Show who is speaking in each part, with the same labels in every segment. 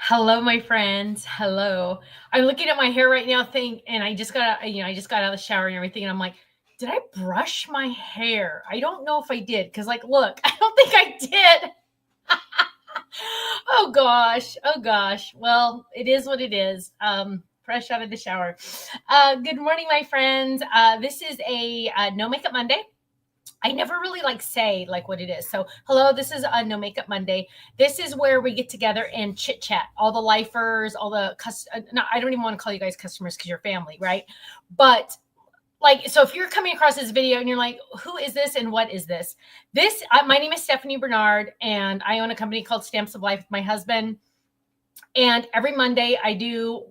Speaker 1: Hello, my friends. Hello. I'm looking at my hair right now, and I just got out of the shower and everything, and I'm like, did I brush my hair? I don't know if I did, because look, I don't think I did. Oh gosh, oh gosh. Well, it is what it is. Fresh out of the shower. Good morning, my friends. This is a no makeup Monday. I never really say what it is. So, hello, this is a No Makeup Monday. This is where we get together and chit chat. All the lifers, all the no, I don't even want to call you guys customers because you're family, right? But so if you're coming across this video and you're like, who is this and what is this? My name is Stephanie Bernard, and I own a company called Stamps of Life with my husband. And every Monday I do,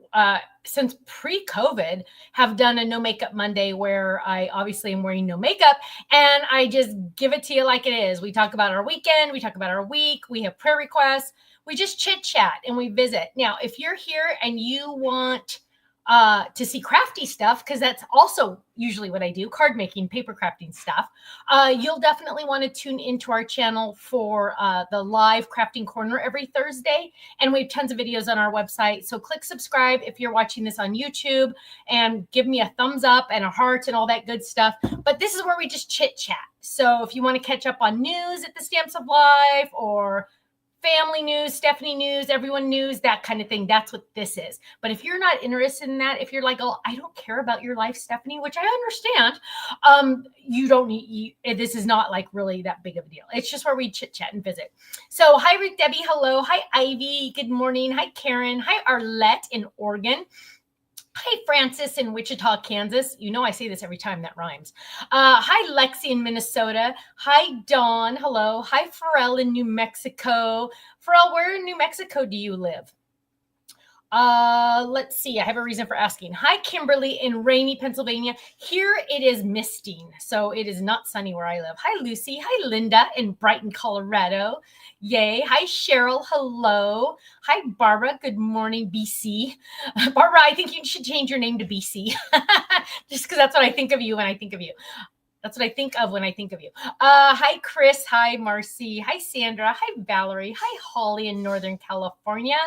Speaker 1: since pre-COVID, have done a no makeup Monday where I obviously am wearing no makeup and I just give it to you like it is. We talk about our weekend, we talk about our week, we have prayer requests, we just chit chat and we visit. Now, if you're here and you want to see crafty stuff, because that's also usually what I do, card making, paper crafting stuff, you'll definitely want to tune into our channel for the live crafting corner every Thursday. And we have tons of videos on our website. So click subscribe if you're watching this on YouTube, and give me a thumbs up and a heart and all that good stuff. But this is where we just chit chat. So if you want to catch up on news at the Stamps of Life, or family news, Stephanie news, everyone news, that kind of thing, that's what this is. But if you're not interested in that, if you're like, oh, I don't care about your life, Stephanie, which I understand, you don't need, this is not really that big of a deal. It's just where we chit chat and visit. So hi, Ruth Debbie. Hello. Hi, Ivy. Good morning. Hi, Karen. Hi, Arlette in Oregon. Hi, Francis in Wichita, Kansas. You know I say this every time, that rhymes. Hi, Lexi in Minnesota. Hi, Dawn. Hello. Hi, Pharrell in New Mexico. Pharrell, where in New Mexico do you live? Let's see. I have a reason for asking. Hi, Kimberly in rainy Pennsylvania. Here it is misting, so it is not sunny where I live. Hi, Lucy. Hi, Linda in Brighton, Colorado. Yay. Hi, Cheryl. Hello. Hi, Barbara. Good morning, BC. Barbara, I think you should change your name to BC, just because that's what I think of you when I think of you. That's what I think of when I think of you. Hi, Chris. Hi, Marcy. Hi, Sandra. Hi, Valerie. Hi, Holly in Northern California.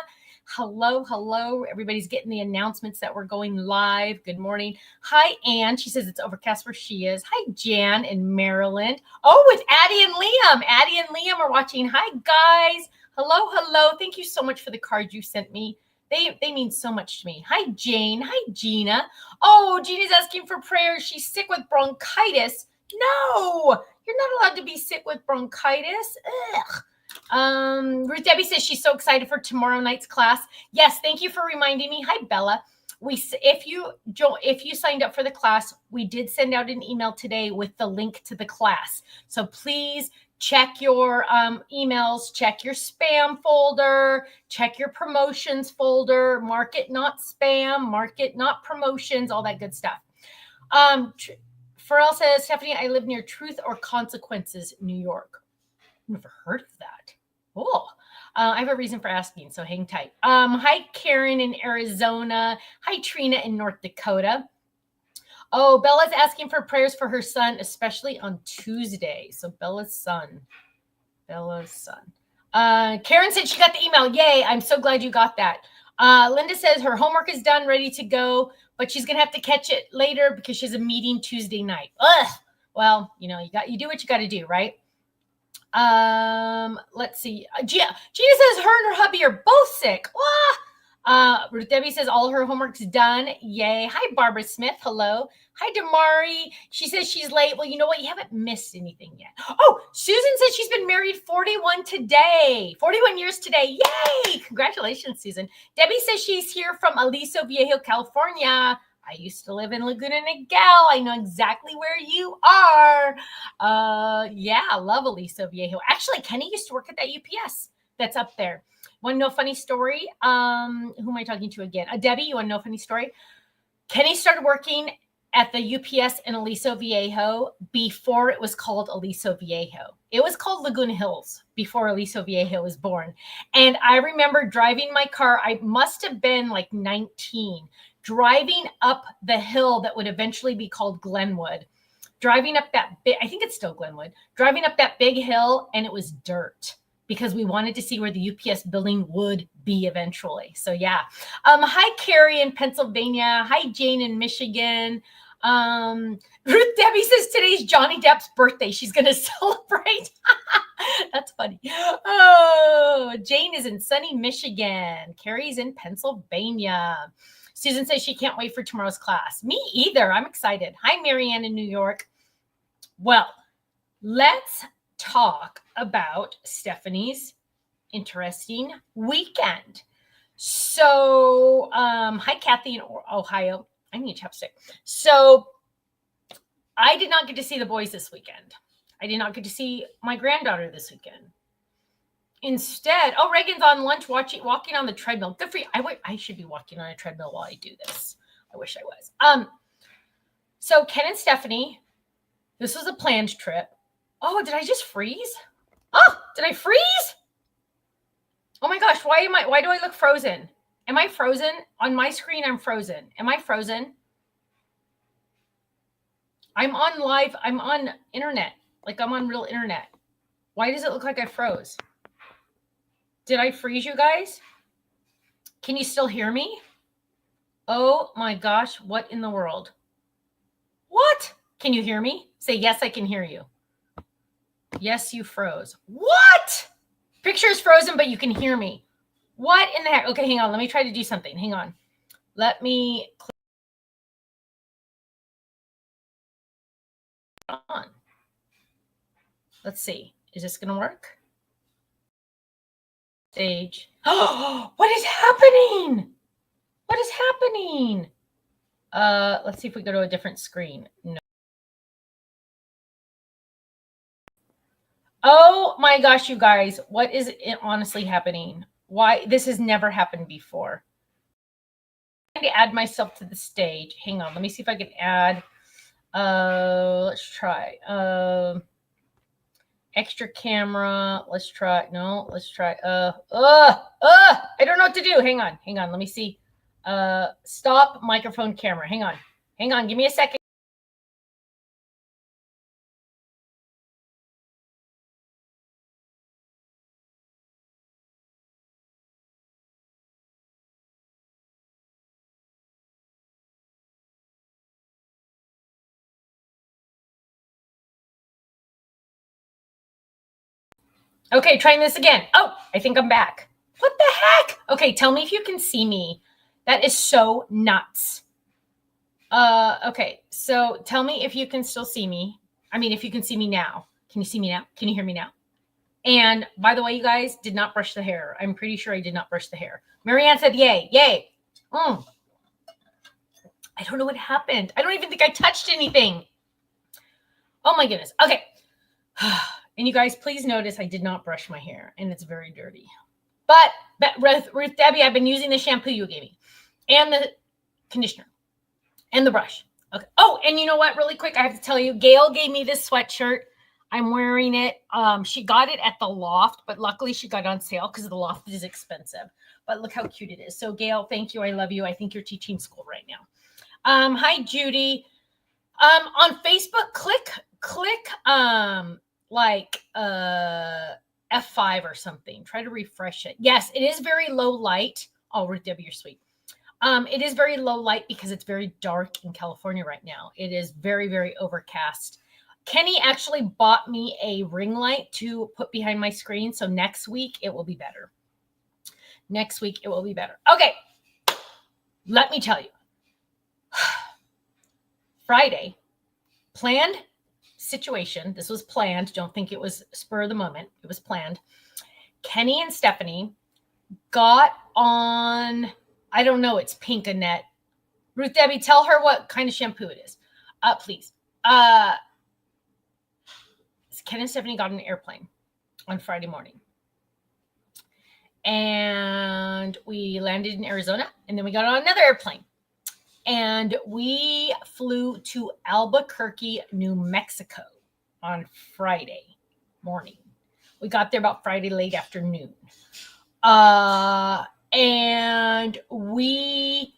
Speaker 1: Hello, hello. Everybody's getting the announcements that we're going live. Good morning. Hi, Ann. She says it's overcast where she is. Hi, Jan in Maryland. Oh, with Addie and Liam. Addie and Liam are watching. Hi, guys. Hello, hello. Thank you so much for the card you sent me. They mean so much to me. Hi, Jane. Hi, Gina. Oh, Gina's asking for prayers. She's sick with bronchitis. No, you're not allowed to be sick with bronchitis. Ugh. Ruth Debbie says she's so excited for tomorrow night's class. Yes, thank you for reminding me. Hi, Bella. If you signed up for the class, we did send out an email today with the link to the class. So please check your emails, check your spam folder, check your promotions folder, mark it not spam, mark it not promotions, all that good stuff. Pharrell says, Stephanie, I live near Truth or Consequences, New York. Never heard of that. Oh, I have a reason for asking, so hang tight. Hi, Karen in Arizona. Hi, Trina in North Dakota. Oh, Bella's asking for prayers for her son, especially on Tuesday. So Bella's son. Karen said she got the email. Yay, I'm so glad you got that. Linda says her homework is done, ready to go, but she's going to have to catch it later because she has a meeting Tuesday night. Ugh. Well, you do what you got to do, right? Let's see. Gina says her and her hubby are both sick. Ruth Debbie says all her homework's done. Yay. Hi, Barbara Smith. Hello. Hi, Damari. She says she's late. Well, you know what? You haven't missed anything yet. Oh, Susan says she's been married 41 years today. Yay. Congratulations, Susan. Debbie says she's here from Aliso Viejo, California. I used to live in Laguna Niguel. I know exactly where you are. Yeah, I love Aliso Viejo. Actually, Kenny used to work at that UPS that's up there. Want to know a funny story? Who am I talking to again? Debbie, you want to know a funny story? Kenny started working at the UPS in Aliso Viejo before it was called Aliso Viejo. It was called Laguna Hills before Aliso Viejo was born. And I remember driving my car. I must have been like 19, driving up the hill that would eventually be called Glenwood. Driving up that big, I think it's still Glenwood, driving up that big hill, and it was dirt. because we wanted to see where the UPS building would be eventually. So yeah. Hi, Carrie in Pennsylvania. Hi, Jane in Michigan. Ruth Debbie says today's Johnny Depp's birthday. She's going to celebrate. That's funny. Oh, Jane is in sunny Michigan. Carrie's in Pennsylvania. Susan says she can't wait for tomorrow's class. Me either. I'm excited. Hi, Marianne in New York. Well, let's talk about Stephanie's interesting weekend. So, hi, Kathy in Ohio. I need chapstick. So, I did not get to see the boys this weekend. I did not get to see my granddaughter this weekend. Instead, Reagan's on lunch walking on the treadmill. Good for you. I should be walking on a treadmill while I do this. I wish I was. So Ken and Stephanie, this was a planned trip. Oh, did I just freeze? Oh, did I freeze? Oh my gosh, why do I look frozen? Am I frozen? On my screen, I'm frozen. Am I frozen? I'm on live. I'm on internet. Like I'm on real internet. Why does it look like I froze? Did I freeze you guys? Can you still hear me? Oh my gosh, what in the world? What? Can you hear me? Say, yes, I can hear you. Yes, you froze. What? Picture is frozen, but you can hear me. What in the heck? Okay, hang on. Let me try to do something. Hang on. Let me click on. Let's see. Is this going to work? Stage. Oh, what is happening? What is happening? Let's see if we go to a different screen. No. Oh my gosh, you guys. What is honestly happening? Why? This has never happened before. I'm trying to add myself to the stage. Hang on. Let me see if I can add. Let's try. Extra camera. Let's try. No, let's try. I don't know what to do. Hang on. Let me see. Stop microphone camera. Hang on. Give me a second. Okay, trying this again. Oh, I think I'm back. What the heck? Okay, tell me if you can see me. That is so nuts. Okay, so tell me if you can still see me. I mean, if you can see me now. Can you see me now? Can you hear me now? And by the way, you guys did not brush the hair. I'm pretty sure I did not brush the hair. Marianne said, yay. I don't know what happened. I don't even think I touched anything. Oh my goodness. Okay. And you guys, please notice I did not brush my hair and it's very dirty. But Ruth Debbie, I've been using the shampoo you gave me and the conditioner and the brush. Okay. Oh, and you know what? Really quick, I have to tell you, Gail gave me this sweatshirt. I'm wearing it. She got it at the Loft, but luckily she got it on sale because the Loft is expensive. But look how cute it is. So Gail, thank you. I love you. I think you're teaching school right now. Hi, Judy. On Facebook, click F5 or something. Try to refresh it. Yes, it is very low light. Oh, Ruth Debbie, you're sweet. It is very low light because it's very dark in California right now. It is very, very overcast. Kenny actually bought me a ring light to put behind my screen. So next week it will be better. Okay. Let me tell you. Friday, planned situation. This was planned. Don't think it was spur of the moment. It was planned. Kenny and Stephanie got on, I don't know, it's pink Annette. Ruth Debbie, tell her what kind of shampoo it is. Please. Ken and Stephanie got on an airplane on Friday morning. And we landed in Arizona, and then we got on another airplane. And we flew to Albuquerque, New Mexico on Friday morning. We got there about Friday late afternoon. And we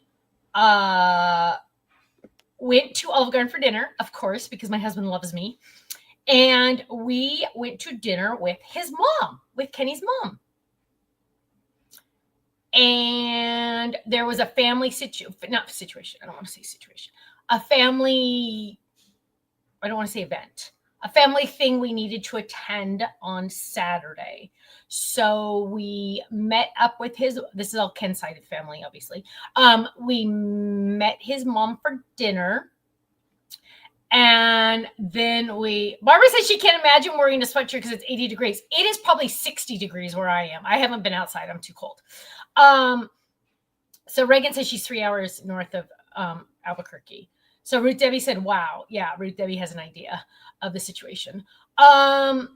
Speaker 1: went to Olive Garden for dinner, of course, because my husband loves me. And we went to dinner with his mom, with Kenny's mom. And there was a family not situation. I don't want to say situation. A family, I don't want to say event. A family thing we needed to attend on Saturday. So we met up with this is all Ken's side of the family, obviously. We met his mom for dinner. And then Barbara says she can't imagine wearing a sweatshirt because it's 80 degrees. It is probably 60 degrees where I am. I haven't been outside. I'm too cold. So Reagan says she's 3 hours north of Albuquerque. So Ruth Debbie said, wow. Yeah, Ruth Debbie has an idea of the situation. Kathy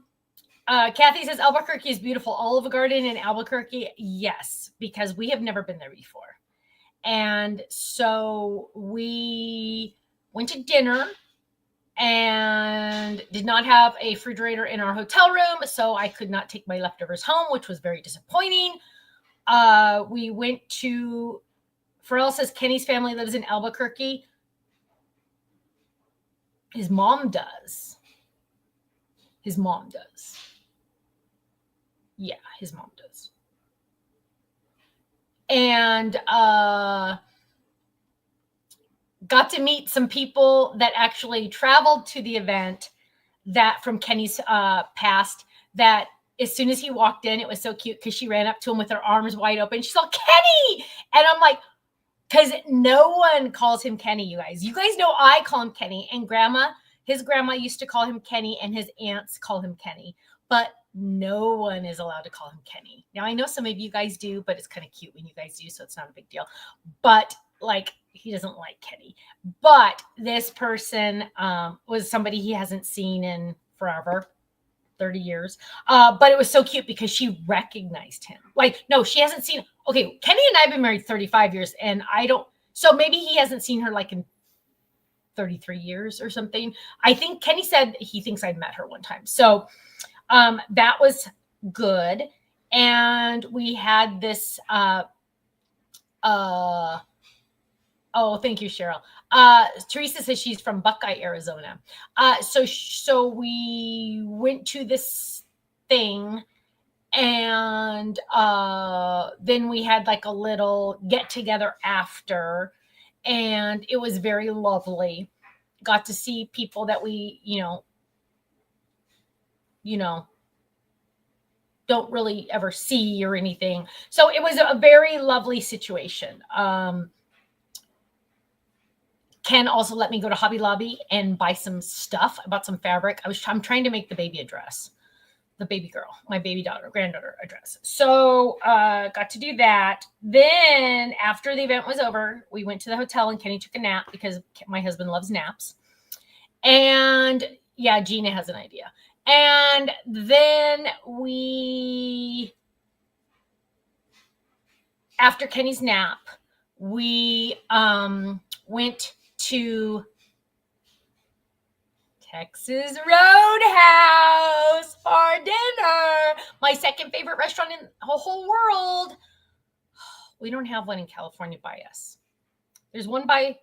Speaker 1: says Albuquerque is beautiful. Olive Garden in Albuquerque. Yes, because we have never been there before. And so we went to dinner and did not have a refrigerator in our hotel room. So I could not take my leftovers home, which was very disappointing. We went to, Pharrell says Kenny's family lives in Albuquerque. His mom does. Yeah, his mom does. And got to meet some people that actually traveled to the event that from Kenny's past, that as soon as he walked in, it was so cute because she ran up to him with her arms wide open. She's all, Kenny! And I'm like, because no one calls him Kenny, you guys. You guys know I call him Kenny. And his grandma used to call him Kenny, and his aunts call him Kenny. But no one is allowed to call him Kenny. Now, I know some of you guys do, but it's kind of cute when you guys do, so it's not a big deal. But, like, he doesn't like Kenny. But this person was somebody he hasn't seen in forever. 30 years. But it was so cute because she recognized him. Like, no, she hasn't seen. Okay, Kenny and I have been married 35 years, and so maybe he hasn't seen her like in 33 years or something. I think Kenny said he thinks I'd met her one time. So that was good. And we had this, oh, thank you, Cheryl. Teresa says she's from Buckeye, Arizona. So we went to this thing, and then we had like a little get together after, and it was very lovely. Got to see people that we, don't really ever see or anything. So it was a very lovely situation. Ken also let me go to Hobby Lobby and buy some stuff. I bought some fabric. I'm trying to make the baby a dress, the baby girl, my baby granddaughter a dress. So got to do that. Then after the event was over, we went to the hotel and Kenny took a nap because my husband loves naps. And yeah, Gina has an idea. And then after Kenny's nap, we went to Texas Roadhouse for dinner. My second favorite restaurant in the whole world. We don't have one in California by us. There's one by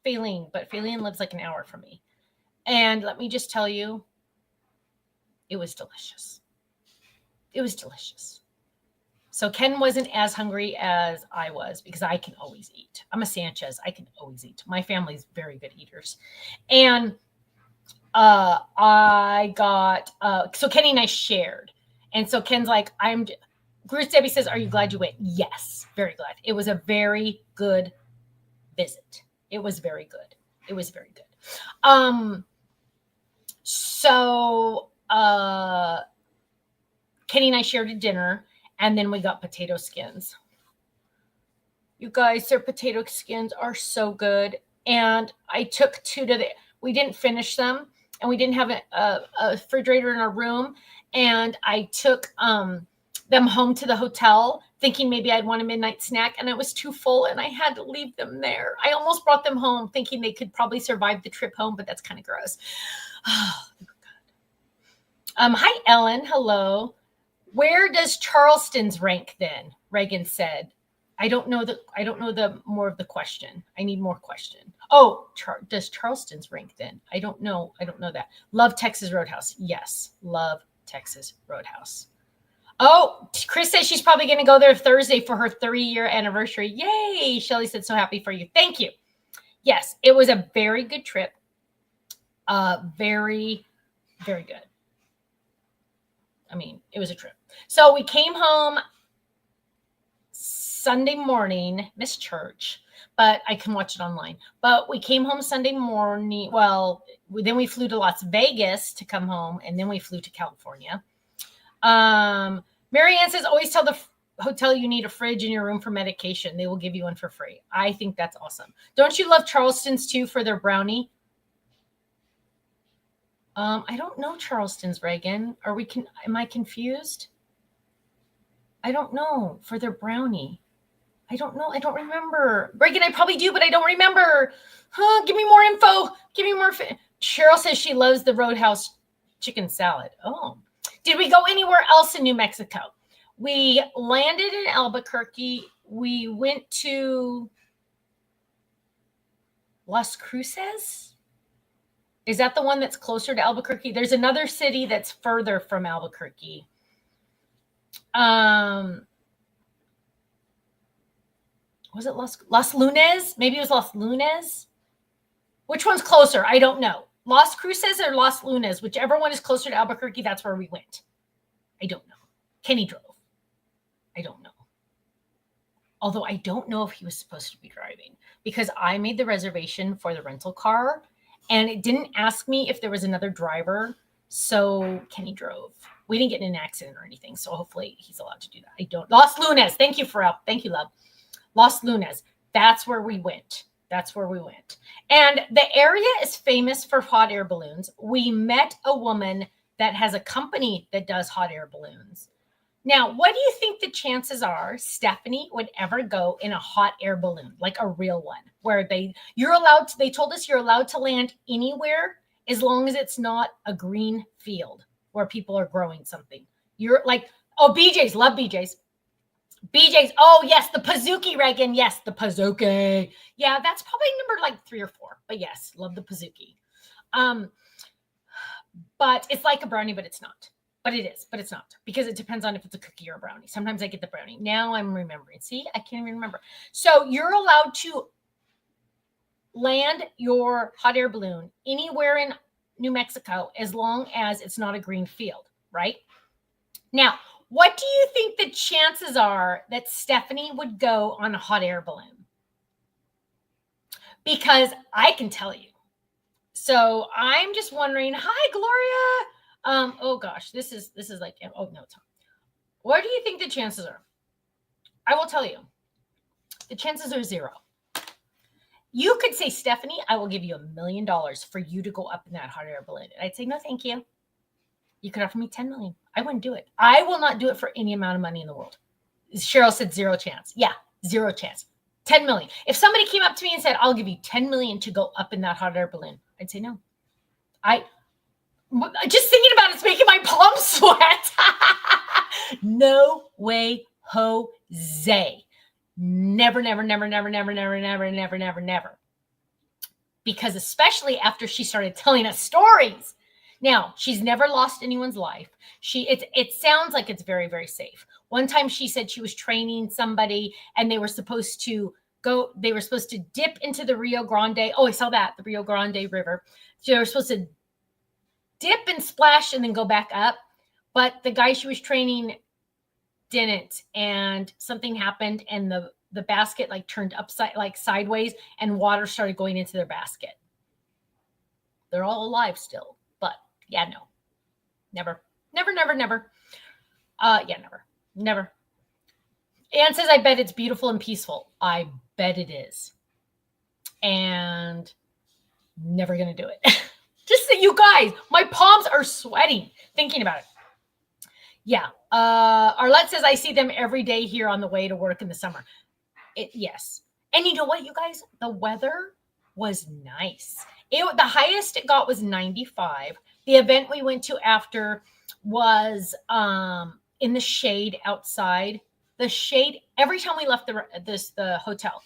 Speaker 1: Faylene, but Faylene lives like an hour from me. And let me just tell you, it was delicious. It was delicious. So Ken wasn't as hungry as I was because I can always eat. I'm a Sanchez. I can always eat. My family's very good eaters. And I got, so Kenny and I shared. And so Ken's like, Bruce Debbie says, are you glad you went? Yes, very glad. It was a very good visit. It was very good. It was very good. So Kenny and I shared a dinner. And then we got potato skins. You guys, their potato skins are so good. And I took two we didn't finish them. And we didn't have a refrigerator in our room. And I took them home to the hotel, thinking maybe I'd want a midnight snack. And I was too full and I had to leave them there. I almost brought them home thinking they could probably survive the trip home, but that's kind of gross. Hi, Ellen. Hello. Where does Charleston's rank then? Reagan said. I don't know the more of the question. I need more question. Oh, does Charleston's rank then? I don't know. I don't know that. Love Texas Roadhouse. Yes, love Texas Roadhouse. Oh, Chris says she's probably going to go there Thursday for her 3-year anniversary. Yay! Shelly said, so happy for you. Thank you. Yes, it was a very good trip. Very, very good. I mean, it was a trip. So we came home Sunday morning, missed church, but I can watch it online. But we came home Sunday morning. Well, then we flew to Las Vegas to come home, and then we flew to California. Marianne says, always tell the hotel you need a fridge in your room for medication. They will give you one for free. I think that's awesome. Don't you love Charleston's too for their brownie? I don't know Charleston's, Reagan. Am I confused? I don't know for their brownie. I don't know. I don't remember. Reagan, I probably do, but I don't remember. Give me more info. Give me more. Cheryl says she loves the Roadhouse chicken salad. Oh, did we go anywhere else in New Mexico? We landed in Albuquerque. We went to Las Cruces. Is that the one that's closer to Albuquerque? There's another city that's further from Albuquerque. Was it Las Lunas? Maybe it was Las Lunas. Which one's closer? I don't know. Las Cruces or Las Lunas, whichever one is closer to Albuquerque, that's where we went. I don't know. Kenny drove. I don't know. Although I don't know if he was supposed to be driving because I made the reservation for the rental car and it didn't ask me if there was another driver. So Kenny drove. We didn't get in an accident or anything. So hopefully he's allowed to do that. I don't. Las Lunas. Thank you, Pharrell. Thank you, love. Las Lunas. That's where we went. That's where we went. And the area is famous for hot air balloons. We met a woman that has a company that does hot air balloons. Now, what do you think the chances are Stephanie would ever go in a hot air balloon, like a real one, where they told us you're allowed to land anywhere as long as it's not a green field where people are growing something. You're like, oh, BJ's, love BJ's. BJ's, oh, yes, the Pizookie, Reagan. Yes, the Pizookie. Yeah, that's probably number like 3 or 4. But yes, love the Pizookie. But it's like a brownie, but it's not. But it is, but it's not. Because it depends on if it's a cookie or a brownie. Sometimes I get the brownie. Now I'm remembering. See, I can't even remember. So you're allowed to land your hot air balloon anywhere in New Mexico as long as it's not a green field, right? Now, what do you think the chances are that Stephanie would go on a hot air balloon? Because I can tell you. So I'm just wondering, hi, Gloria. Oh gosh, this is like, oh no, Tom. What do you think the chances are? I will tell you. The chances are 0. You could say, Stephanie, I will give you $1 million for you to go up in that hot air balloon. And I'd say, no, thank you. You could offer me 10 million. I wouldn't do it. I will not do it for any amount of money in the world. Cheryl said 0 chance. Yeah, 0 chance. 10 million. If somebody came up to me and said, I'll give you 10 million to go up in that hot air balloon, I'd say no. Just thinking about it's making my palms sweat. No way, Jose. Never, never, never, never, never, never, never, never, never, never. Because especially after she started telling us stories. Now, she's never lost anyone's life. It sounds like it's very, very safe. One time she said she was training somebody and they were supposed to dip into the Rio Grande. Oh, I saw that, the Rio Grande River. So they were supposed to dip and splash and then go back up. But the guy she was training didn't. And something happened and the basket like turned upside, like sideways, and water started going into their basket. They're all alive still. But yeah, no. Never. Never, never, never. Yeah, never. Never. Anne says, I bet it's beautiful and peaceful. I bet it is. And never going to do it. Just so you guys, my palms are sweating thinking about it. Yeah. Arlette says, I see them every day here on the way to work in the summer. Yes. And you know what, you guys? The weather was nice. The highest it got was 95. The event we went to after was in the shade outside The shade, every time we left the hotel,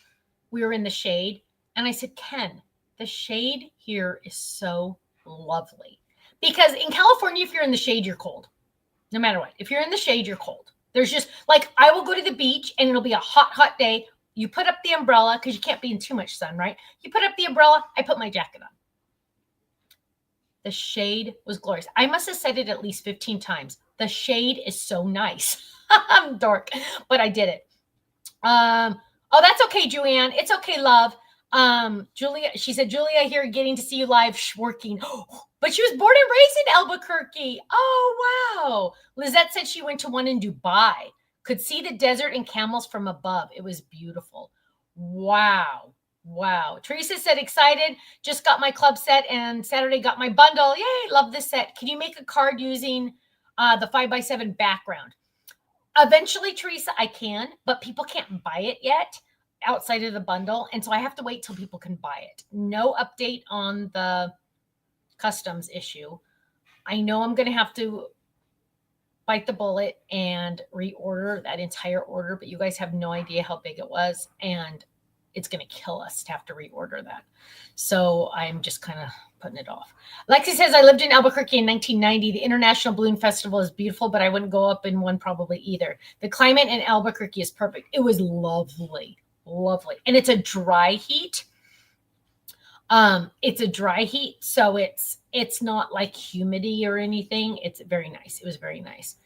Speaker 1: we were in the shade. And I said, Ken, the shade here is so lovely. Because in California, if you're in the shade, you're cold. No matter what. If you're in the shade, you're cold. There's just like, I will go to the beach and it'll be a hot, hot day. You put up the umbrella because you can't be in too much sun, right? You put up the umbrella. I put my jacket on. The shade was glorious. I must have said it at least 15 times. The shade is so nice. I'm dork, but I did it. Oh, that's okay, Julianne. It's okay, love. Julia, she said, Julia here getting to see you live working. But she was born and raised in Albuquerque. Oh, wow. Lizette said she went to one in Dubai. Could see the desert and camels from above. It was beautiful. Wow. Wow. Teresa said, excited. Just got my club set and Saturday got my bundle. Yay. Love this set. Can you make a card using the 5x7 background? Eventually, Teresa, I can, but people can't buy it yet outside of the bundle. And so I have to wait till people can buy it. No update on the customs issue. I know I'm going to have to bite the bullet and reorder that entire order, but you guys have no idea how big it was. And it's going to kill us to have to reorder that. So I'm just kind of putting it off. Lexi says, I lived in Albuquerque in 1990. The International Balloon Festival is beautiful, but I wouldn't go up in one probably either. The climate in Albuquerque is perfect. It was lovely, lovely. And it's a dry heat. It's a dry heat. So it's not like humidity or anything. It's very nice. It was very nice.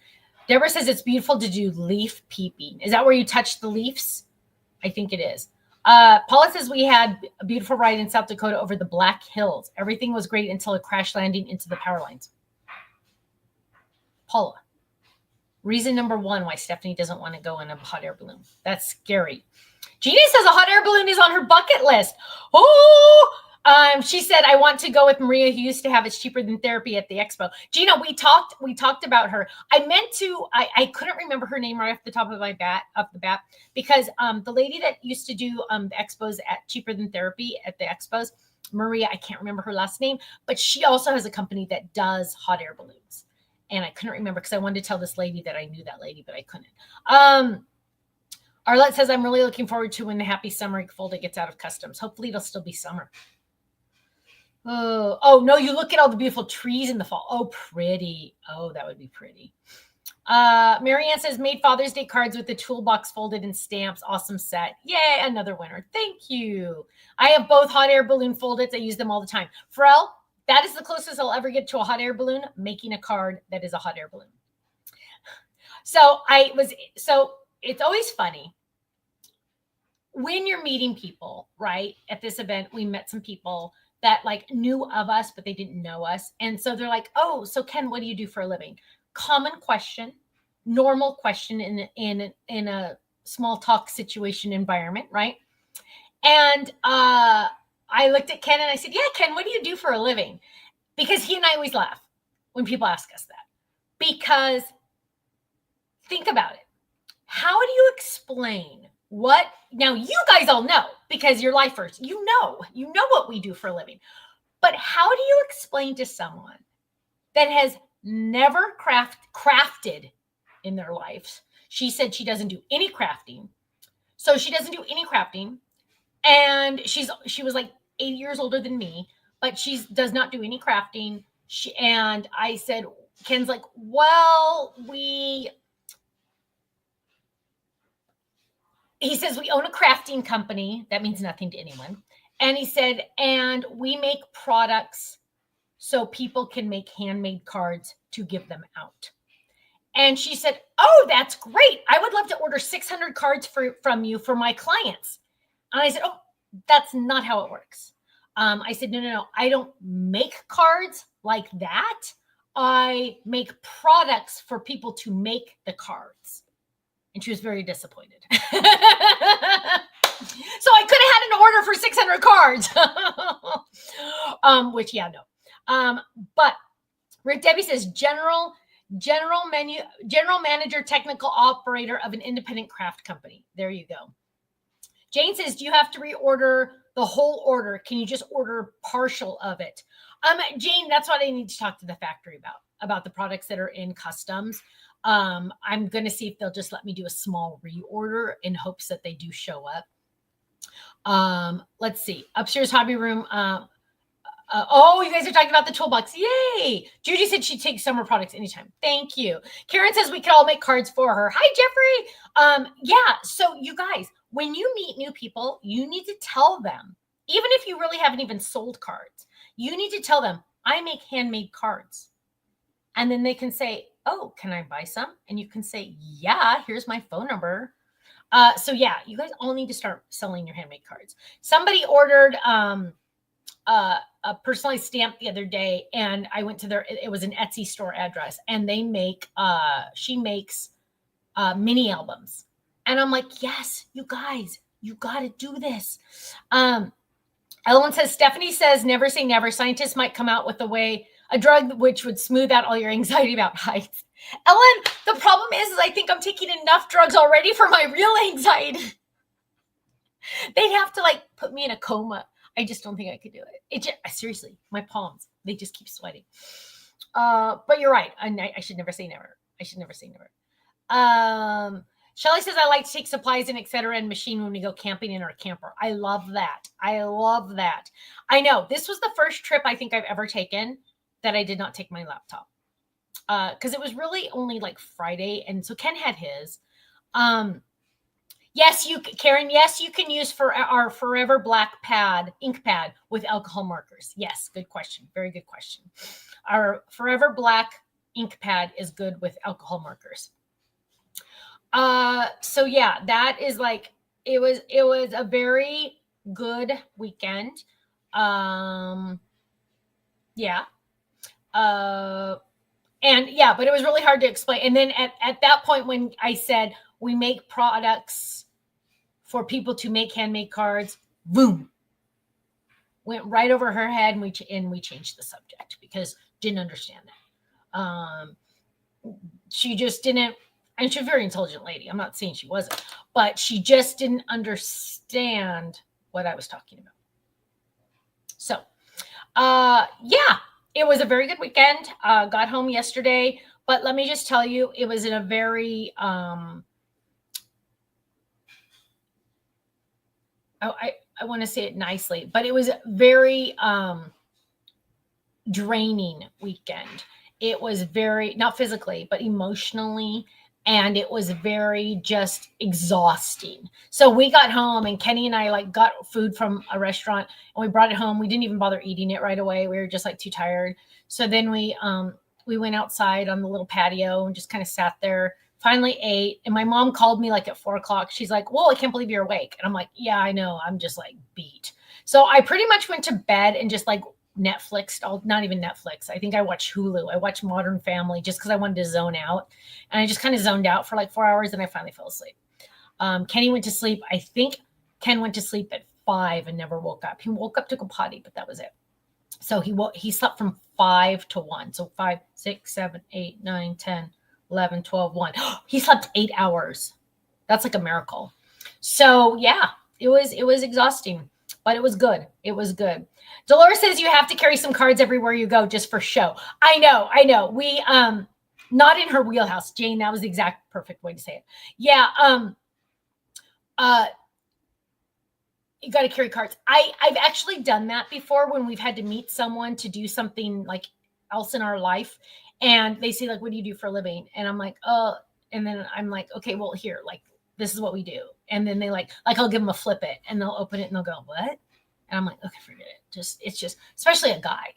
Speaker 1: Deborah says it's beautiful to do leaf peeping. Is that where you touch the leaves? I think it is. Paula says we had a beautiful ride in South Dakota over the Black Hills. Everything was great until a crash landing into the power lines. Paula, reason number one why Stephanie doesn't want to go in a hot air balloon. That's scary. Jeannie says a hot air balloon is on her bucket list. Oh, she said, I want to go with Maria, who used to have It's Cheaper Than Therapy at the expo. Gina, we talked about her. I meant to, I couldn't remember her name right off the top of the bat, because the lady that used to do the expos at Cheaper Than Therapy at the expos, Maria, I can't remember her last name, but she also has a company that does hot air balloons. And I couldn't remember because I wanted to tell this lady that I knew that lady, but I couldn't. Arlette says, I'm really looking forward to when the Happy Summer folder gets out of customs. Hopefully it'll still be summer. Oh, no, you look at all the beautiful trees in the fall. Oh, pretty. Oh, that would be pretty. Marianne says, made Father's Day cards with the toolbox folded in stamps. Awesome set. Yay, another winner. Thank you. I have both hot air balloon foldeds. I use them all the time. Pharrell, that is the closest I'll ever get to a hot air balloon, making a card that is a hot air balloon. So it's always funny when you're meeting people, right? At this event, we met some people that like knew of us, but they didn't know us. And so they're like, oh, so Ken, what do you do for a living? Common question, normal question in a small talk situation environment, right? And I looked at Ken and I said, yeah, Ken, what do you do for a living? Because he and I always laugh when people ask us that. Because think about it. How do you explain what? Now, you guys all know because you're lifers. You know what we do for a living. But how do you explain to someone that has never crafted in their lives? She said she doesn't do any crafting. So she doesn't do any crafting. And she was like 8 years older than me, but she does not do any crafting. And I said, Ken's like, well, he says, we own a crafting company. That means nothing to anyone. And he said, and we make products so people can make handmade cards to give them out. And she said, oh, that's great. I would love to order 600 cards from you for my clients. And I said, oh, that's not how it works. I said, no. I don't make cards like that. I make products for people to make the cards. And she was very disappointed. So I could have had an order for 600 cards. Which, yeah, no. But Rick Debbie says, general manager, technical operator of an independent craft company. There you go. Jane says, do you have to reorder the whole order? Can you just order partial of it? Jane, that's what I need to talk to the factory about the products that are in customs. I'm going to see if they'll just let me do a small reorder in hopes that they do show up. Let's see. Upstairs hobby room. Oh, you guys are talking about the toolbox. Yay. Judy said she'd take summer products anytime. Thank you. Karen says we could all make cards for her. Hi, Jeffrey. Yeah. So you guys, when you meet new people, you need to tell them, even if you really haven't even sold cards, you need to tell them, I make handmade cards. And then they can say, oh, can I buy some? And you can say, yeah, here's my phone number. So yeah, you guys all need to start selling your handmade cards. Somebody ordered a personalized stamp the other day, and I went to it was an Etsy store address, and they make she makes mini albums. And I'm like, yes, you guys, you got to do this. Ellen says, Stephanie says, never say never. Scientists might come out with a drug which would smooth out all your anxiety about heights. Ellen, the problem is I think I'm taking enough drugs already for my real anxiety. They'd have to like put me in a coma. I just don't think I could do it. Seriously, my palms, they just keep sweating. But you're right. I should never say never. I should never say never. Shelly says, I like to take supplies and etc. and machine when we go camping in our camper. I love that. I love that. I know this was the first trip I think I've ever taken that I did not take my laptop. Because it was really only like Friday. And so Ken had his. Yes, Karen, yes, you can use for our Forever Black ink pad with alcohol markers. Yes, good question. Very good question. Our Forever Black ink pad is good with alcohol markers. So yeah, that is like, it was a very good weekend. Yeah. And yeah, but it was really hard to explain. And then at that point, when I said we make products for people to make handmade cards, boom, went right over her head, and we changed the subject because didn't understand that. She just didn't, and she's a very intelligent lady. I'm not saying she wasn't, but she just didn't understand what I was talking about. So, yeah, it was a very good weekend. Got home yesterday, but let me just tell you, it was in a very, I want to say it nicely, but it was a very draining weekend. It was very, not physically, but emotionally. And it was very just exhausting. So we got home and Kenny and I like got food from a restaurant and we brought it home. We didn't even bother eating it right away. We were just like too tired. So then we went outside on the little patio and just kind of sat there, finally ate. And my mom called me like at 4:00. She's like, whoa, I can't believe you're awake. And I'm like, yeah, I know. I'm just like beat. So I pretty much went to bed and just like Netflixed, not even Netflix. I think I watched Hulu. I watched Modern Family just because I wanted to zone out. And I just kind of zoned out for like 4 hours and I finally fell asleep. Kenny went to sleep. I think Ken went to sleep at 5 and never woke up. He woke up, took a potty, but that was it. So he slept from 5 to 1. So 5, 6, 7, 8, 9, 10, 11, 12, 1. He slept 8 hours. That's like a miracle. So yeah, it was exhausting, but it was good. It was good. Dolores says you have to carry some cards everywhere you go just for show. I know. We, not in her wheelhouse, Jane. That was the exact perfect way to say it. Yeah. You got to carry cards. I've actually done that before when we've had to meet someone to do something like else in our life. And they say like, what do you do for a living? And I'm like, oh, and then I'm like, okay, well here, like, this is what we do. And then they like I'll give them a flip it and they'll open it and they'll go, what? And I'm like, okay, forget it. It's just, especially a guy,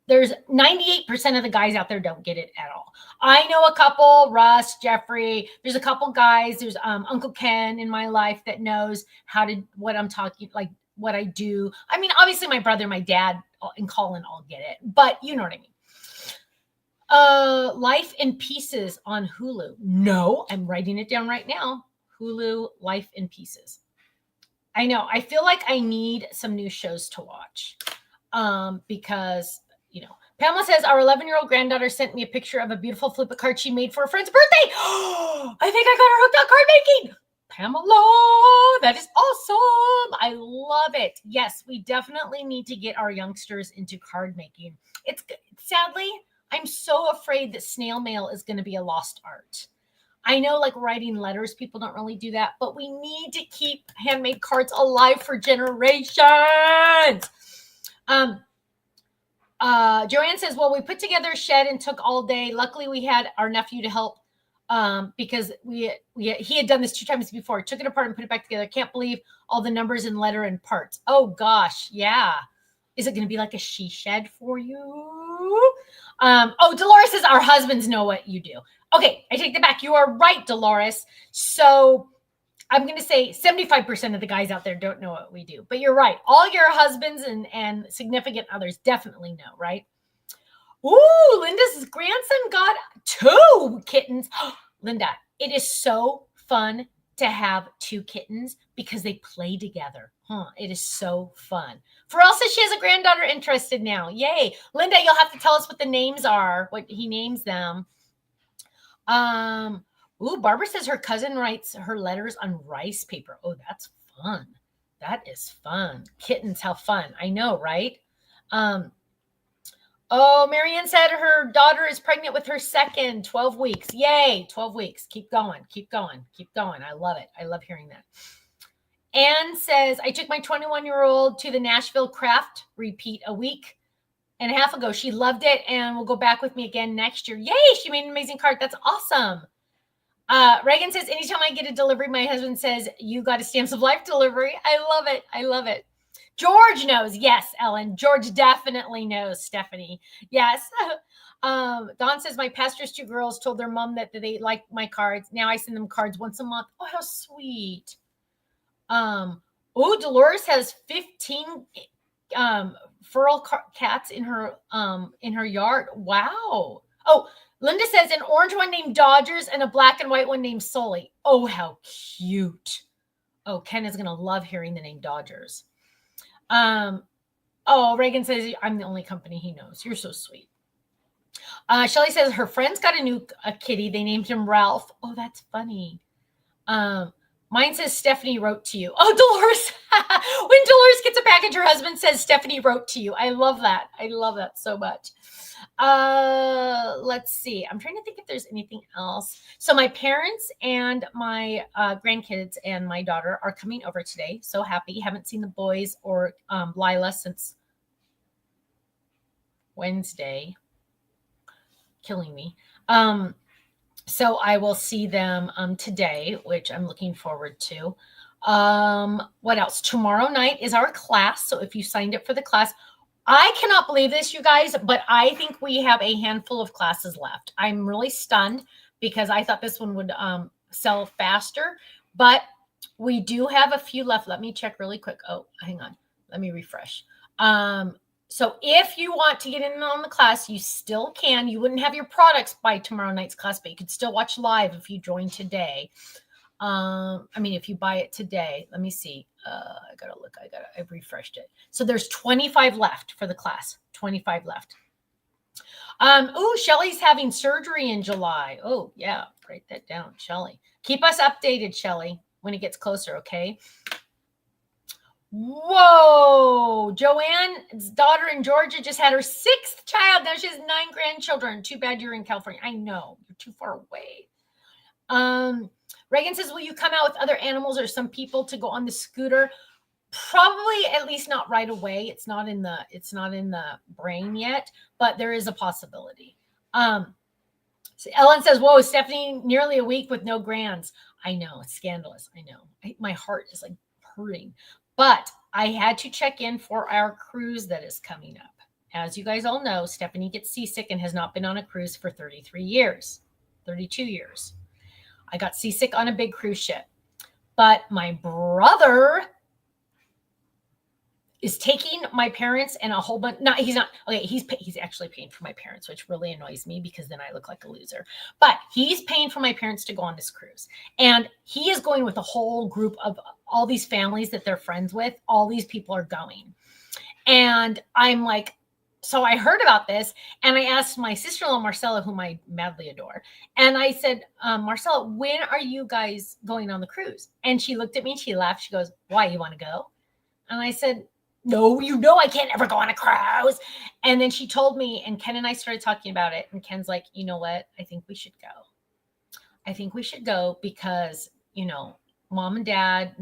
Speaker 1: there's 98% of the guys out there don't get it at all. I know a couple, Russ, Jeffrey, there's a couple guys, there's Uncle Ken in my life that knows what I'm talking, like what I do. I mean, obviously my brother, my dad, and Colin all get it, but you know what I mean. Life in Pieces on Hulu. No, I'm writing it down right now. Hulu, Life in Pieces. I know. I feel like I need some new shows to watch because, Pamela says our 11-year-old granddaughter sent me a picture of a beautiful flip card she made for a friend's birthday. I think I got her hooked on card making. Pamela, that is awesome. I love it. Yes, we definitely need to get our youngsters into card making. It's sadly, I'm so afraid that snail mail is going to be a lost art. I know like writing letters, people don't really do that, but we need to keep handmade cards alive for generations. Joanne says, well, we put together a shed and took all day. Luckily, we had our nephew to help because he had done this 2 times before. Took it apart and put it back together. Can't believe all the numbers and letter and parts. Oh, gosh. Yeah. Is it going to be like a she shed for you? Dolores says, our husbands know what you do. Okay, I take that back. You are right, Dolores. So I'm going to say 75% of the guys out there don't know what we do. But you're right. All your husbands and significant others definitely know, right? Ooh, Linda's grandson got 2 kittens. Linda, it is so fun to have 2 kittens because they play together. It is so fun. Pharrell says she has a granddaughter interested now. Yay. Linda, you'll have to tell us what the names are, what he names them. Barbara says her cousin writes her letters on rice paper. Oh, that's fun. That is fun. Kittens, how fun. I know, right? Marianne said her daughter is pregnant with her second, 12 weeks. Yay, 12 weeks. Keep going, keep going, keep going. I love it. I love hearing that. Anne says, I took my 21-year-old to the Nashville Craft Repeat a week and a half ago. She loved it and will go back with me again next year. Yay, she made an amazing card. That's awesome. Reagan says, anytime I get a delivery, my husband says, you got a Stamps of Life delivery. I love it. I love it. George knows. Yes, Ellen. George definitely knows, Stephanie. Yes. Dawn says, my pastor's 2 girls told their mom that they like my cards. Now I send them cards once a month. Oh, how sweet. Dolores has 15 feral cats in her yard. Wow. Oh, Linda says an orange one named Dodgers and a black and white one named Sully. Oh, how cute. Oh, Ken is going to love hearing the name Dodgers. Reagan says, I'm the only company he knows. You're so sweet. Shelly says her friend's got a kitty. They named him Ralph. Oh, that's funny. Mine says Stephanie wrote to you. Oh, Dolores. When Dolores gets a package, her husband says Stephanie wrote to you. I love that. I love that so much. Let's see. I'm trying to think if there's anything else. So my parents and my grandkids and my daughter are coming over today. So happy. Haven't seen the boys or Lila since Wednesday. Killing me. So I will see them today, which I'm looking forward to. What else? Tomorrow night is our class. So if you signed up for the class, I cannot believe this, you guys, but I think we have a handful of classes left. I'm really stunned because I thought this one would sell faster, but we do have a few left. Let me check really quick. Oh, hang on. Let me refresh. So if you want to get in on the class, you still can. You wouldn't have your products by tomorrow night's class, but you could still watch live if you join today. If you buy it today, let me see. I gotta look. I've refreshed it. So there's 25 left for the class. 25 left. Shelly's having surgery in July. Oh, yeah. Write that down, Shelly. Keep us updated, Shelly, when it gets closer, okay? Whoa, Joanne's daughter in Georgia just had her 6th child. Now she has 9 grandchildren. Too bad you're in California. I know, you're too far away. Reagan says, will you come out with other animals or some people to go on the scooter? Probably, at least not right away. It's not in the brain yet, but there is a possibility. So Ellen says, whoa, Stephanie, nearly a week with no grands. I know, it's scandalous. I know. My heart is like hurting. But I had to check in for our cruise that is coming up. As you guys all know, Stephanie gets seasick and has not been on a cruise for 32 years. I got seasick on a big cruise ship. But my brother is taking my parents and a whole bunch. No, he's not. Okay, he's actually paying for my parents, which really annoys me because then I look like a loser. But he's paying for my parents to go on this cruise. And he is going with a whole group of all these families that they're friends with. All these people are going. And I'm like, so I heard about this and I asked my sister-in-law, Marcella, whom I madly adore. And I said, Marcella, when are you guys going on the cruise? And she looked at me, she laughed. She goes, why, you want to go? And I said, no, I can't ever go on a cruise. And then she told me, and Ken and I started talking about it. And Ken's like, you know what? I think we should go. I think we should go because, mom and dad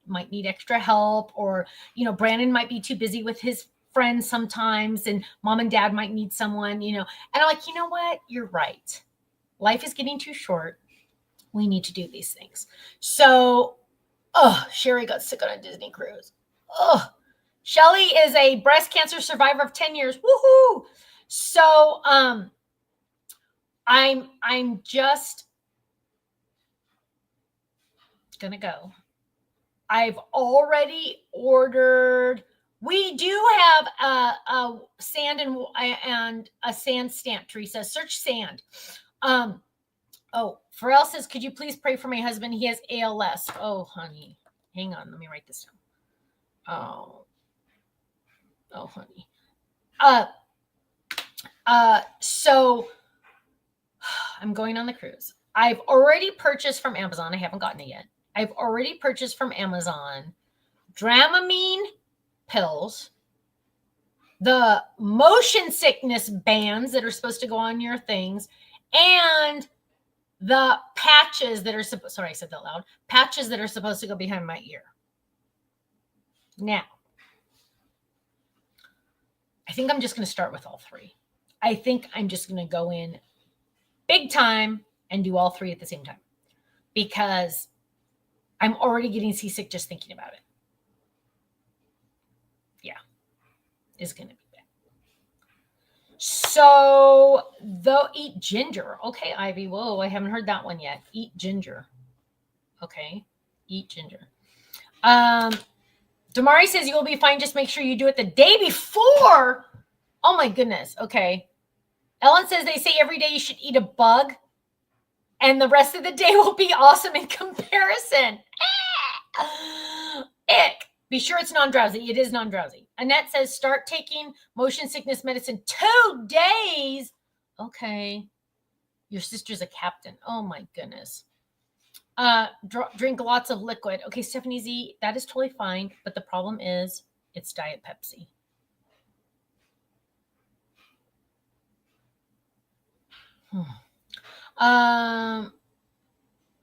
Speaker 1: might need extra help, or, Brandon might be too busy with his friends sometimes, and mom and dad might need someone, and I'm like, you know what? You're right. Life is getting too short. We need to do these things. So, Sherry got sick on a Disney cruise. Shelly is a breast cancer survivor of 10 years. Woohoo! So, I'm just gonna go. I've already ordered. We do have a sand and a sand stamp, Teresa. Search sand. Pharrell says, could you please pray for my husband? He has ALS. Oh, honey. Hang on. Let me write this down. Oh, honey. So I'm going on the cruise. I've already purchased from Amazon. I haven't gotten it yet. I've already purchased from Amazon Dramamine pills, the motion sickness bands that are supposed to go on your things, and the patches that are sorry, I said that loud. Patches that are supposed to go behind my ear. Now, I think I'm just going to start with all three. I think I'm just going to go in big time and do all three at the same time, because I'm already getting seasick just thinking about it. Yeah, it's going to be bad. So they'll eat ginger. Okay, Ivy. Whoa, I haven't heard that one yet. Eat ginger. Okay, eat ginger. Damari says you will be fine. Just make sure you do it the day before. Oh my goodness. Okay. Ellen says they say every day you should eat a bug, and the rest of the day will be awesome in comparison. Ick. Be sure it's non-drowsy. It is non-drowsy. Annette says start taking motion sickness medicine 2 days. Okay. Your sister's a captain. Oh my goodness. Drink lots of liquid. Okay, Stephanie Z, that is totally fine. But the problem is it's Diet Pepsi.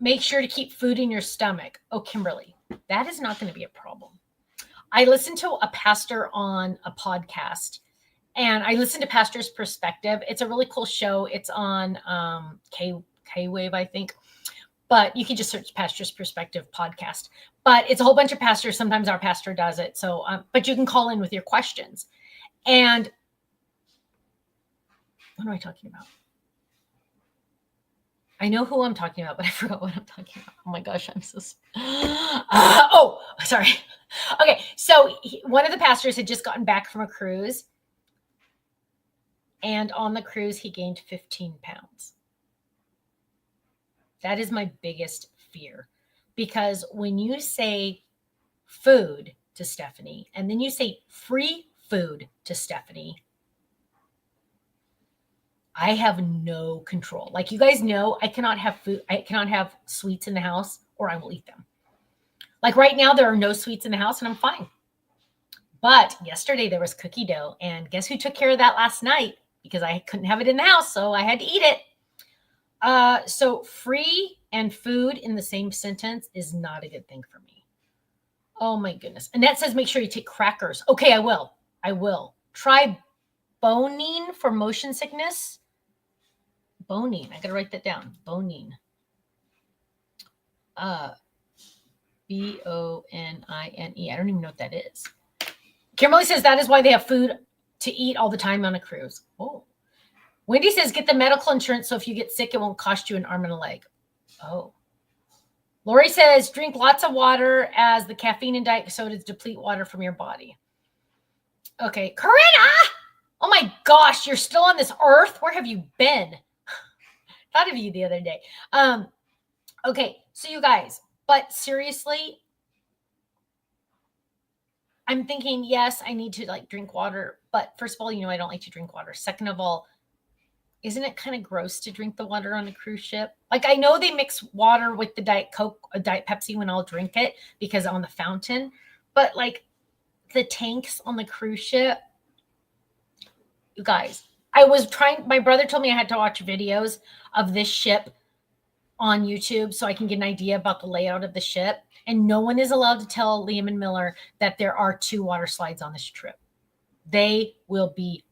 Speaker 1: Make sure to keep food in your stomach. Oh, Kimberly, that is not going to be a problem. I listened to a pastor on a podcast, and I listened to Pastor's Perspective. It's a really cool show. It's on K-Wave, I think. But you can just search Pastor's Perspective podcast. But it's a whole bunch of pastors. Sometimes our pastor does it. So, but you can call in with your questions. And what am I talking about? I know who I'm talking about, but I forgot what I'm talking about. Oh my gosh, I'm so sorry. Okay, so one of the pastors had just gotten back from a cruise, and on the cruise he gained 15 pounds. That is my biggest fear, because when you say food to Stephanie and then you say free food to Stephanie, I have no control. Like, you guys know, I cannot have food. I cannot have sweets in the house, or I will eat them. Like right now, there are no sweets in the house and I'm fine. But yesterday there was cookie dough, and guess who took care of that last night? Because I couldn't have it in the house, so I had to eat it. So free and food in the same sentence is not a good thing for me. Oh my goodness. Annette says, make sure you take crackers. Okay, I will. Try Bonine for motion sickness. Bonine. I got to write that down. Bonine. Bonine. I don't even know what that is. Kimberly says that is why they have food to eat all the time on a cruise. Oh. Wendy says get the medical insurance so if you get sick, it won't cost you an arm and a leg. Oh. Lori says drink lots of water, as the caffeine and diet sodas deplete water from your body. Okay. Corinna! Oh my gosh, you're still on this earth? Where have you been? Thought of you the other day. Okay, so you guys, but seriously, I'm thinking, yes, I need to drink water. But first of all, I don't like to drink water. Second of all, isn't it kind of gross to drink the water on a cruise ship? Like, I know they mix water with the Diet Coke, Diet Pepsi when I'll drink it because on the fountain, but the tanks on the cruise ship, you guys, my brother told me I had to watch videos of this ship on YouTube so I can get an idea about the layout of the ship. And no one is allowed to tell Liam and Miller that there are 2 water slides on this trip. They will be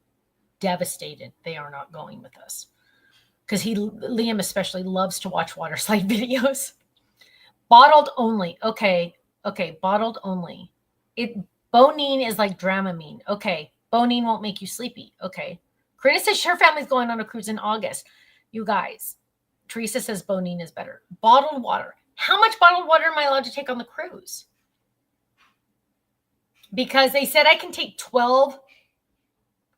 Speaker 1: devastated. They are not going with us. Because Liam especially loves to watch water slide videos. Bottled only. Okay. Bottled only. Bonine is like Dramamine. Okay. Bonine won't make you sleepy. Okay. Karina says her family's going on a cruise in August. You guys, Teresa says Bonine is better. Bottled water. How much bottled water am I allowed to take on the cruise? Because they said I can take 12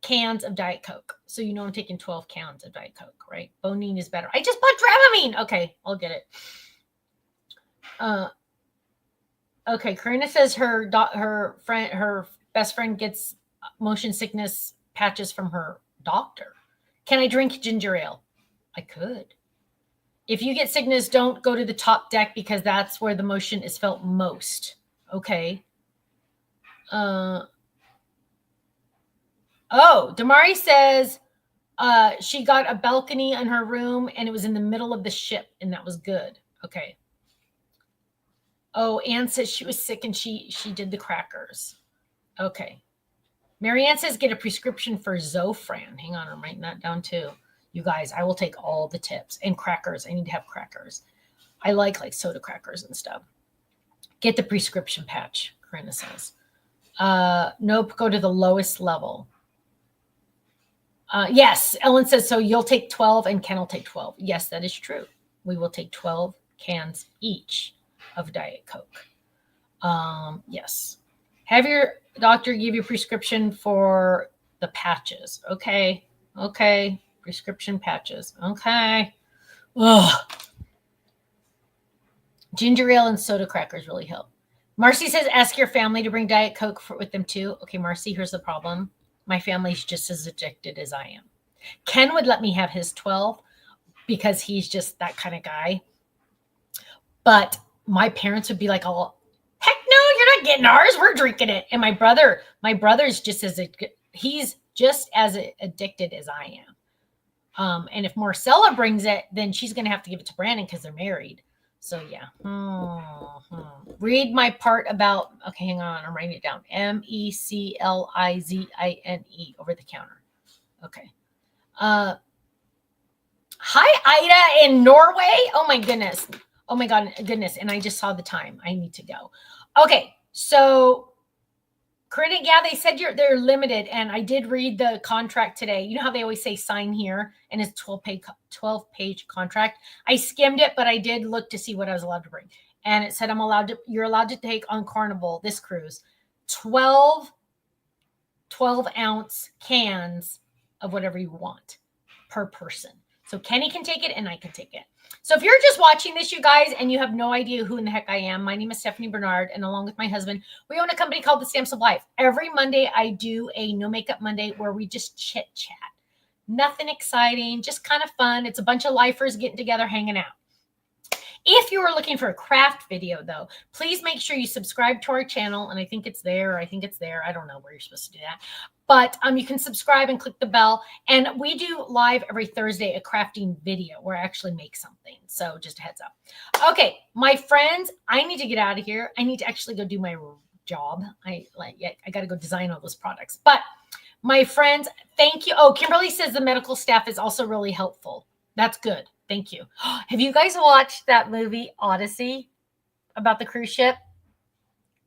Speaker 1: cans of Diet Coke. So you know I'm taking 12 cans of Diet Coke, right? Bonine is better. I just bought Dramamine. Okay, I'll get it. Okay, Karina says her best friend gets motion sickness patches from her doctor. Can I drink ginger ale? I could. If you get sickness, don't go to the top deck because that's where the motion is felt most. Okay. Damari says she got a balcony in her room and it was in the middle of the ship and that was good. Okay. Oh, Anne says she was sick and she did the crackers. Okay. Marianne says get a prescription for Zofran. Hang on, I'm writing that down too. You guys, I will take all the tips. And crackers. I need to have crackers. I like soda crackers and stuff. Get the prescription patch, Corinna says. Nope, go to the lowest level. Yes, Ellen says, so you'll take 12 and Ken will take 12. Yes, that is true. We will take 12 cans each of Diet Coke. Yes. Have your doctor give you a prescription for the patches. Okay. Prescription patches. Okay. Ugh. Ginger ale and soda crackers really help. Marcy says, ask your family to bring Diet Coke with them too. Okay, Marcy, here's the problem. My family's just as addicted as I am. Ken would let me have his 12 because he's just that kind of guy. But my parents would be like, oh, heck no, you're not getting ours. We're drinking it. And my brother's just he's just as addicted as I am. And if Marcella brings it, then she's going to have to give it to Brandon because they're married. So yeah. Read my part about, okay, hang on. I'm writing it down. MECLIZINE over the counter. Okay. Hi, Ida in Norway. Oh my goodness. Oh my goodness. And I just saw the time. I need to go. Okay. So Corinna, yeah, they said they're limited. And I did read the contract today. You know how they always say sign here and it's 12-page contract. I skimmed it, but I did look to see what I was allowed to bring. And it said you're allowed to take on Carnival, this cruise, 12 ounce cans of whatever you want per person. So Kenny can take it and I can take it. So if you're just watching this, you guys, and you have no idea who in the heck I am, my name is Stephanie Bernard, and along with my husband, we own a company called The Stamps of Life. Every Monday, I do a No Makeup Monday where we just chit-chat. Nothing exciting, just kind of fun. It's a bunch of lifers getting together, hanging out. If you are looking for a craft video, though, please make sure you subscribe to our channel, and I think it's there. I don't know where you're supposed to do that. But you can subscribe and click the bell. And we do live every Thursday a crafting video where I actually make something. So just a heads up. Okay, my friends, I need to get out of here. I need to actually go do my job. I got to go design all those products. But my friends, thank you. Oh, Kimberly says the medical staff is also really helpful. That's good. Thank you. Have you guys watched that movie Odyssey about the cruise ship?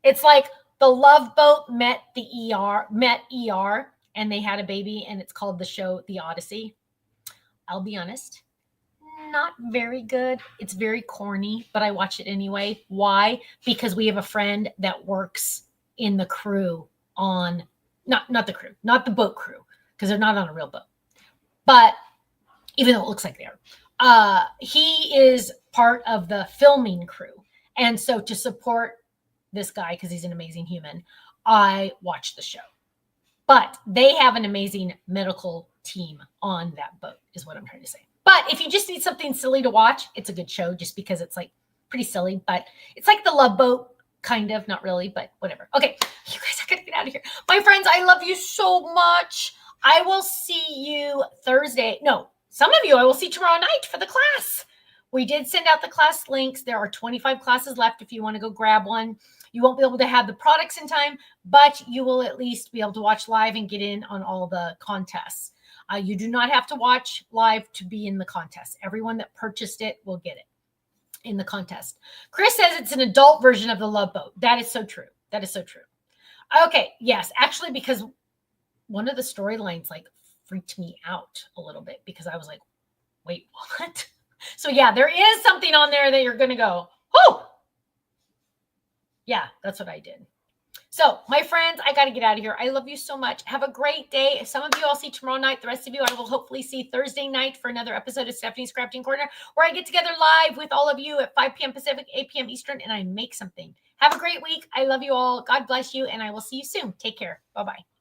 Speaker 1: It's like the Love Boat met ER, and they had a baby, and it's called the show The Odyssey. I'll be honest, not very good. It's very corny, but I watch it anyway. Why? Because we have a friend that works in the crew on, not the boat crew, because they're not on a real boat. But even though it looks like they are, he is part of the filming crew. And so to support this guy, because he's an amazing human, I watch the show. But they have an amazing medical team on that boat, is what I'm trying to say. But if you just need something silly to watch, it's a good show just because it's like pretty silly. But it's like the Love Boat Kind of, not really, but whatever. Okay, you guys, I gotta get out of here. My friends, I love you so much. I will see you Thursday. No, some of you I will see tomorrow night for the class. We did send out the class links. There are 25 classes left if you want to go grab one. You won't be able to have the products in time, but you will at least be able to watch live and get in on all the contests. You do not have to watch live to be in the contest. Everyone that purchased it will get it in the contest. Chris says it's an adult version of the Love Boat. That is so true. That is so true. Okay, yes, actually, because one of the storylines like freaked me out a little bit because I was like, wait, what? So yeah, there is something on there that you're going to go, oh, yeah, that's what I did. So my friends, I got to get out of here. I love you so much. Have a great day. Some of you I'll see tomorrow night. The rest of you I will hopefully see Thursday night for another episode of Stephanie's Crafting Corner, where I get together live with all of you at 5 p.m. Pacific, 8 p.m. Eastern, and I make something. Have a great week. I love you all. God bless you, and I will see you soon. Take care. Bye-bye.